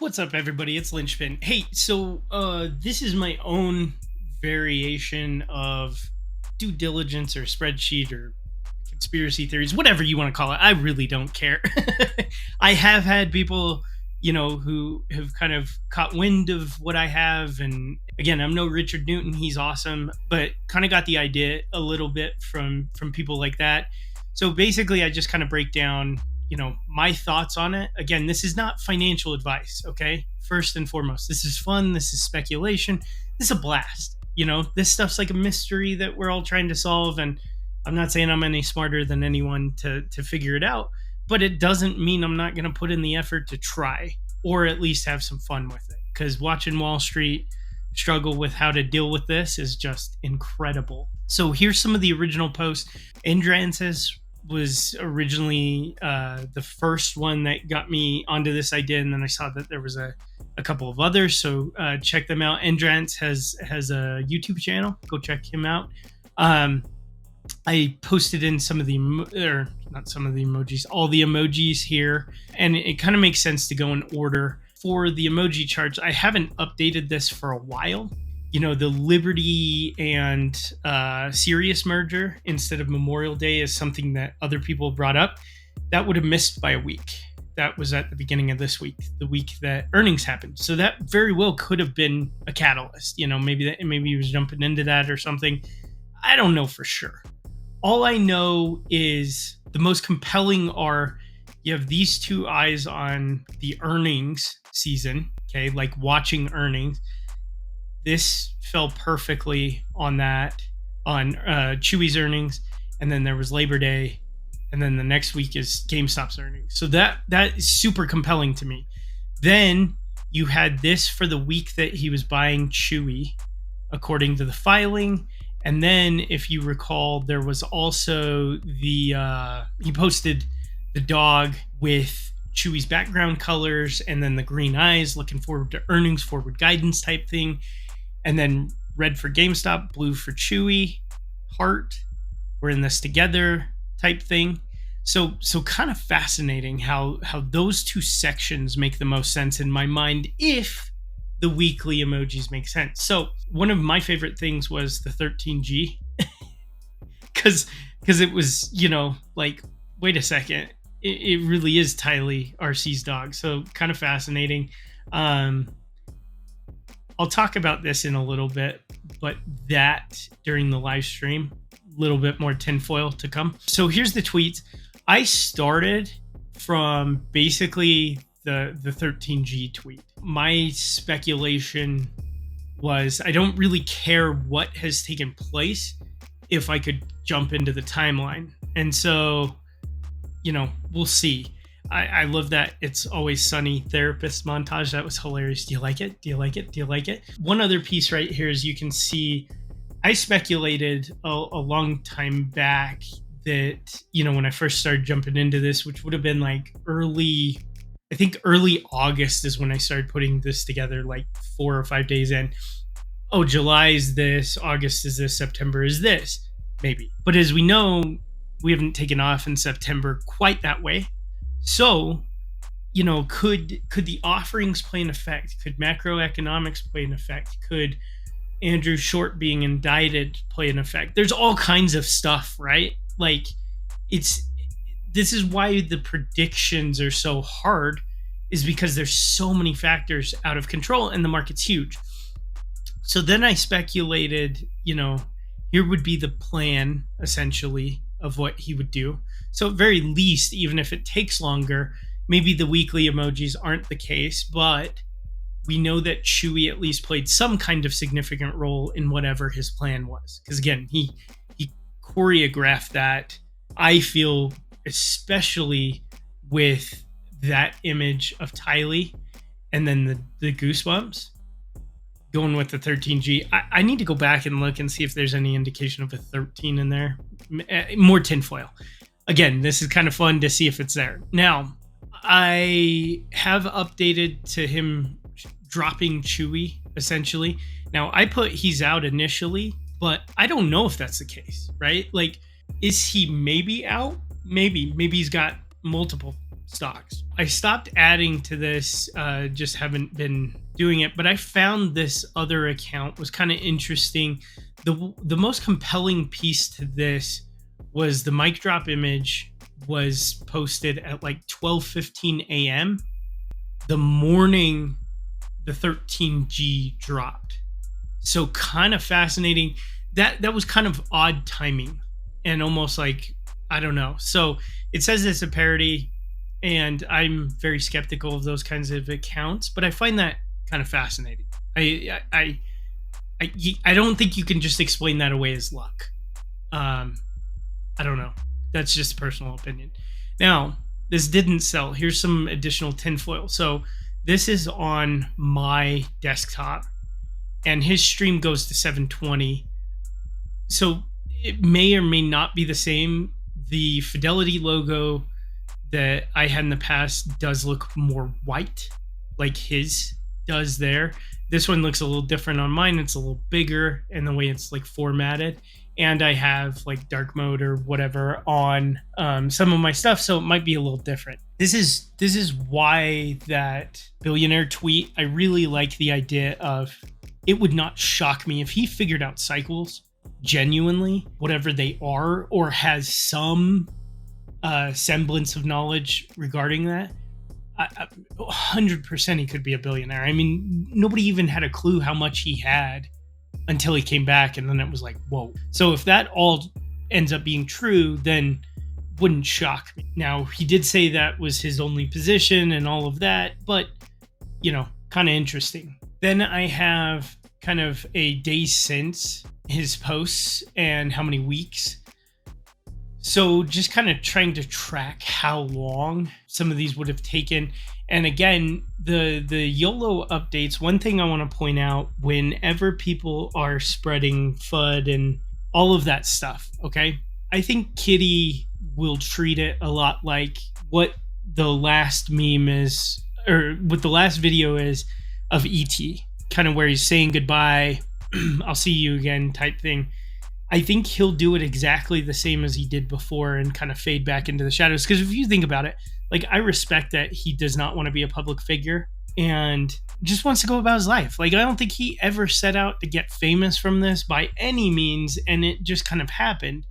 What's up, everybody? It's Lynchpin. Hey, so this is my own variation of due diligence or spreadsheet or conspiracy theories, whatever you want to call it. I really don't care. I have had people, who have kind of caught wind of what I have. And again, I'm no Richard Newton. He's awesome, but kind of got the idea a little bit from people like that. So basically, I just kind of break down my thoughts on it. Again, this is not financial advice, okay? First and foremost, this is fun. This is speculation. This is a blast. This stuff's like a mystery that we're all trying to solve. And I'm not saying I'm any smarter than anyone to figure it out, but it doesn't mean I'm not going to put in the effort to try or at least have some fun with it. Because watching Wall Street struggle with how to deal with this is just incredible. So here's some of the original posts. Andrances was originally the first one that got me onto this idea, and then I saw that there was a couple of others, so check them out. Endrans has a YouTube channel. Go check him out. I posted in all the emojis here, and it kind of makes sense to go in order. For the emoji charts, I haven't updated this for a while. The Liberty and Sirius merger instead of Memorial Day is something that other people brought up. That would have missed by a week. That was at the beginning of this week, the week that earnings happened. So that very well could have been a catalyst. Maybe he was jumping into that or something. I don't know for sure. All I know is the most compelling are you have these two eyes on the earnings season, okay, like watching earnings. This fell perfectly on that, on Chewy's earnings, and then there was Labor Day, and then the next week is GameStop's earnings. So that is super compelling to me. Then you had this for the week that he was buying Chewy, according to the filing. And then, if you recall, there was also he posted the dog with Chewy's background colors and then the green eyes, looking forward to earnings, forward guidance type thing. And then red for GameStop, blue for Chewy, heart, we're in this together type thing. So kind of fascinating how those two sections make the most sense in my mind if the weekly emojis make sense. So one of my favorite things was the 13G because it was, like, wait a second, it really is Tylee, RC's dog. So kind of fascinating. I'll talk about this in a little bit, but that during the live stream, a little bit more tinfoil to come. So here's the tweets. I started from basically the 13G tweet. My speculation was I don't really care what has taken place if I could jump into the timeline. And so, we'll see. I love that It's Always Sunny therapist montage. That was hilarious. Do you like it? Do you like it? Do you like it? One other piece right here is you can see I speculated a long time back that, when I first started jumping into this, which would have been like early August is when I started putting this together, like 4 or 5 days in. Oh, July is this, August is this, September is this, maybe. But as we know, we haven't taken off in September quite that way. So, could the offerings play an effect? Could macroeconomics play an effect? Could Andrew Short being indicted play an effect? There's all kinds of stuff, right? Like, this is why the predictions are so hard, is because there's so many factors out of control and the market's huge. So then I speculated, here would be the plan, essentially, of what he would do. So at very least, even if it takes longer, maybe the weekly emojis aren't the case, but we know that Chewy at least played some kind of significant role in whatever his plan was. Because again, he choreographed that. I feel, especially with that image of Tylee and then the goosebumps, going with the 13G. I need to go back and look and see if there's any indication of a 13 in there. More tinfoil. Again, this is kind of fun to see if it's there. Now, I have updated to him dropping Chewy, essentially. Now, I put he's out initially, but I don't know if that's the case, right? Like, is he maybe out? Maybe he's got multiple stocks. I stopped adding to this, just haven't been doing it, but I found this other account was kind of interesting. The most compelling piece to this was the mic drop image was posted at like 12:15 a.m. the morning the 13G dropped. So kind of fascinating. That was kind of odd timing and almost like, I don't know. So it says it's a parody, and I'm very skeptical of those kinds of accounts, but I find that kind of fascinating. I don't think you can just explain that away as luck. I don't know. That's just a personal opinion. Now, this didn't sell. Here's some additional tinfoil. So this is on my desktop, and his stream goes to 720. So it may or may not be the same. The Fidelity logo that I had in the past does look more white, like his does there. This one looks a little different on mine. It's a little bigger in the way it's like formatted. And I have like dark mode or whatever on some of my stuff, so it might be a little different. This is why that billionaire tweet, I really like the idea of, it would not shock me if he figured out cycles genuinely, whatever they are, or has some semblance of knowledge regarding that. 100% he could be a billionaire. I mean, nobody even had a clue how much he had until he came back, and then it was like, whoa. So if that all ends up being true, then wouldn't shock me. Now, he did say that was his only position and all of that, but, you know, kind of interesting. Then I have kind of a day since his posts and how many weeks. So just kind of trying to track how long some of these would have taken. And again, the YOLO updates, one thing I want to point out, whenever people are spreading FUD and all of that stuff, okay, I think Kitty will treat it a lot like what the last meme is, or what the last video is of ET, kind of where he's saying goodbye, I'll see you again type thing. I think he'll do it exactly the same as he did before and kind of fade back into the shadows. Because if you think about it, like, I respect that he does not want to be a public figure and just wants to go about his life. Like, I don't think he ever set out to get famous from this by any means, and it just kind of happened.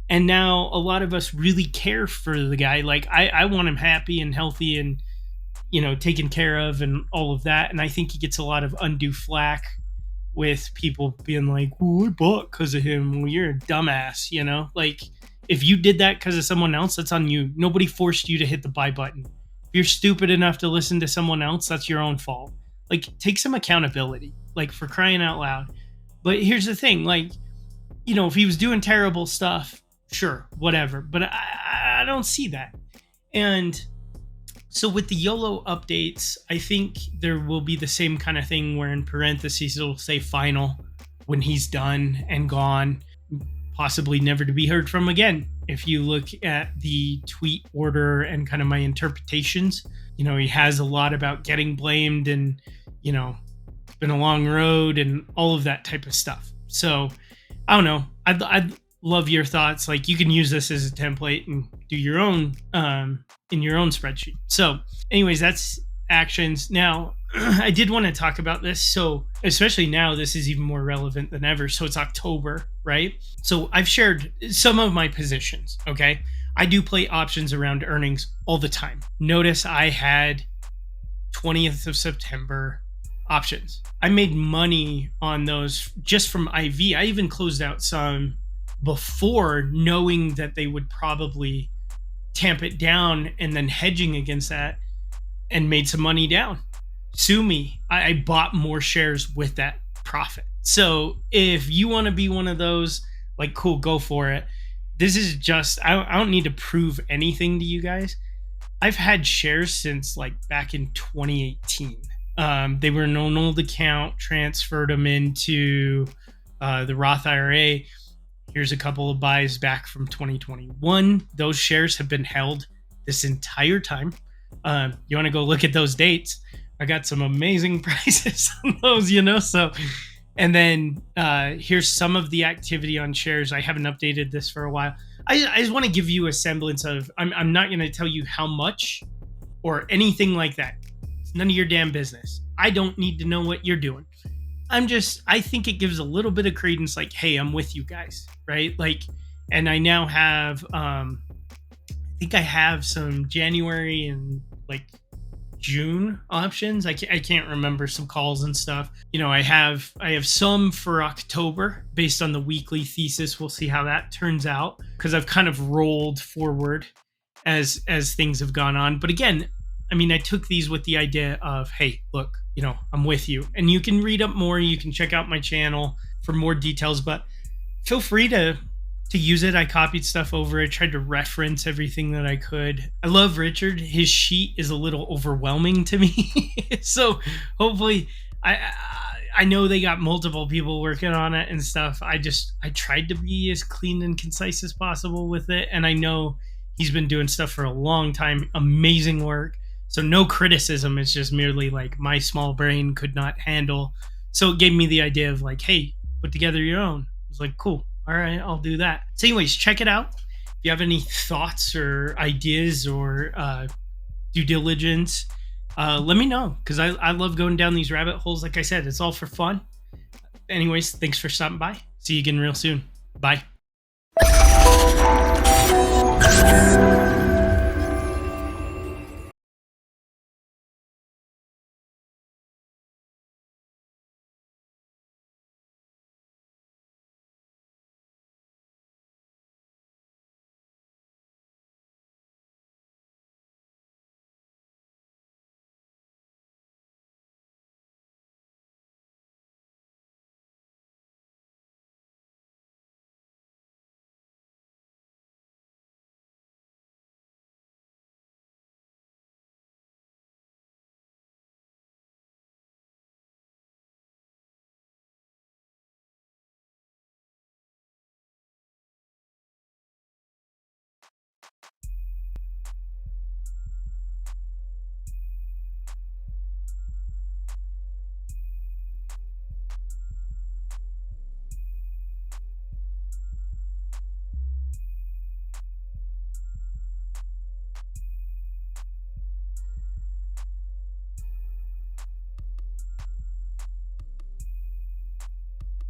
And now a lot of us really care for the guy. Like, I want him happy and healthy and, you know, taken care of and all of that. And I think he gets a lot of undue flack with people being like, well, I bought because of him. Well, you're a dumbass, you know? Like, if you did that because of someone else, that's on you. Nobody forced you to hit the buy button. If you're stupid enough to listen to someone else, that's your own fault. Like, take some accountability, like, for crying out loud. But here's the thing, like, you know, if he was doing terrible stuff, sure, whatever. But I don't see that. And so with the YOLO updates, I think there will be the same kind of thing where in parentheses it'll say final when he's done and gone, possibly never to be heard from again. If you look at the tweet order and kind of my interpretations, you know, he has a lot about getting blamed and, you know, it's been a long road and all of that type of stuff. So I don't know. I'd love your thoughts. Like, you can use this as a template and do your own in your own spreadsheet. So anyways, that's actions. Now, I did want to talk about this. So especially now, this is even more relevant than ever. So it's October, right? So I've shared some of my positions, okay? I do play options around earnings all the time. Notice I had 20th of September options. I made money on those just from IV. I even closed out some before, knowing that they would probably tamp it down, and then hedging against that, and made some money down. Sue me. I bought more shares with that profit. So if you want to be one of those, like, cool, go for it. This is just, I don't need to prove anything to you guys. I've had shares since like back in 2018. They were in an old account, transferred them into the Roth IRA. Here's a couple of buys back from 2021. Those shares have been held this entire time. You want to go look at those dates? I got some amazing prices on those, you know? So, and then here's some of the activity on shares. I haven't updated this for a while. I just want to give you a semblance of, I'm not going to tell you how much or anything like that. It's none of your damn business. I don't need to know what you're doing. I think it gives a little bit of credence, like, hey, I'm with you guys, right? Like, and I now have, I think I have some January and like June options. I can't remember some calls and stuff. You know, I have some for October based on the weekly thesis. We'll see how that turns out, because I've kind of rolled forward as things have gone on. But again, I mean, I took these with the idea of, hey, look, you know, I'm with you. And you can read up more. You can check out my channel for more details, but feel free to use it. I copied stuff over. I tried to reference everything that I could. I love Richard. His sheet is a little overwhelming to me. So hopefully, I know they got multiple people working on it and stuff. I tried to be as clean and concise as possible with it. And I know he's been doing stuff for a long time. Amazing work. So no criticism. It's just merely like my small brain could not handle. So it gave me the idea of like, hey, put together your own. I was like, cool. All right, I'll do that. So anyways, check it out. If you have any thoughts or ideas or due diligence, let me know, because I love going down these rabbit holes. Like I said, it's all for fun. Anyways, thanks for stopping by. See you again real soon. Bye.